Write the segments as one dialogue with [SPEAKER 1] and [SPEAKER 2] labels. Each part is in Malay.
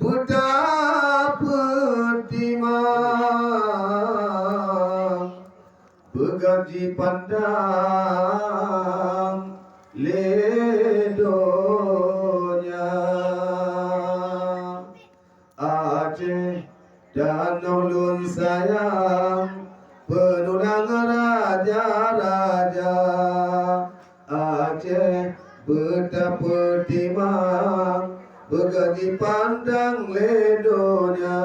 [SPEAKER 1] betapa timang begaji pandang ledonya Aceh danau lun sayang penulang raja-raja Aceh betapa timang begaji pandang ledonya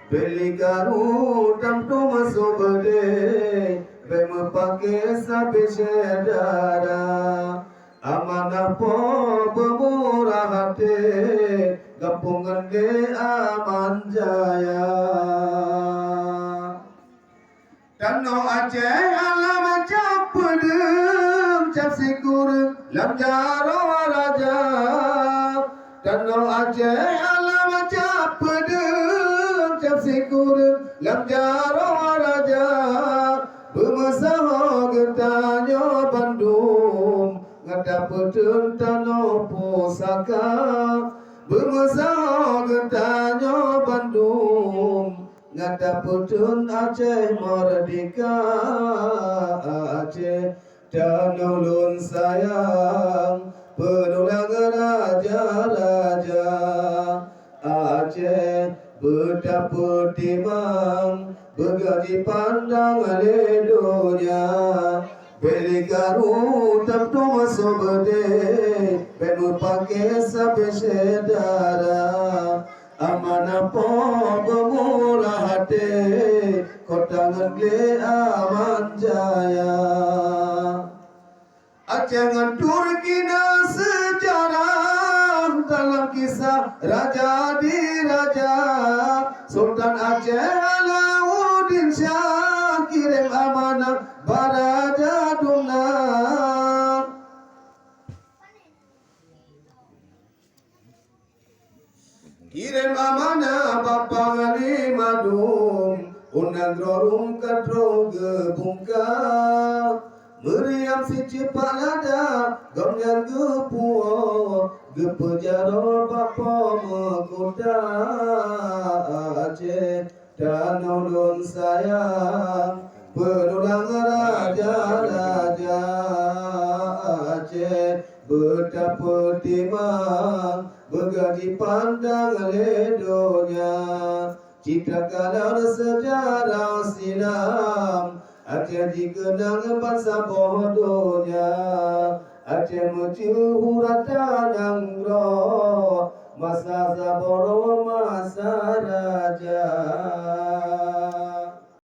[SPEAKER 1] beli garudang tu masuk bede bema pakai sapi sedara amanah po bermurah hati Gampungan de aman jaya Danau Aceh alam cap pedeng cap sikur lam jaro raja Danau Aceh alam cap pedeng cap sikur lam jaro raja Bemesaho gertanyo Bandung ngadapetun tanah pusaka Bemesaho gertanyo Bandung ngadapetun Aceh merdeka Aceh danau lun sayang penulang raja-raja Aceh betapa timang begaji pandang ledonya beli garut tentu masuk bede bemu pakai sapi sedara amanah po bermurah hati kota negeri aman jaya Aceh ngantur kina sejarah dalam kisah raja di raja Sultan Aceh Alauddin Shah kirim amanah Baraja Dumna kirim amanah Bapa Ngani Madum undang rorum kadro gebungka Meriam si cepat lada Gamyan gepuo Gepejaro bapa mekota Aceh danau lun sayang penulang raja-raja Aceh betapa timang begaji pandang ledonya citra kalar sejarah silam Aceh dikenang bangsa bodohnya Aceh mecuhurat danang roh Masa saboro masa raja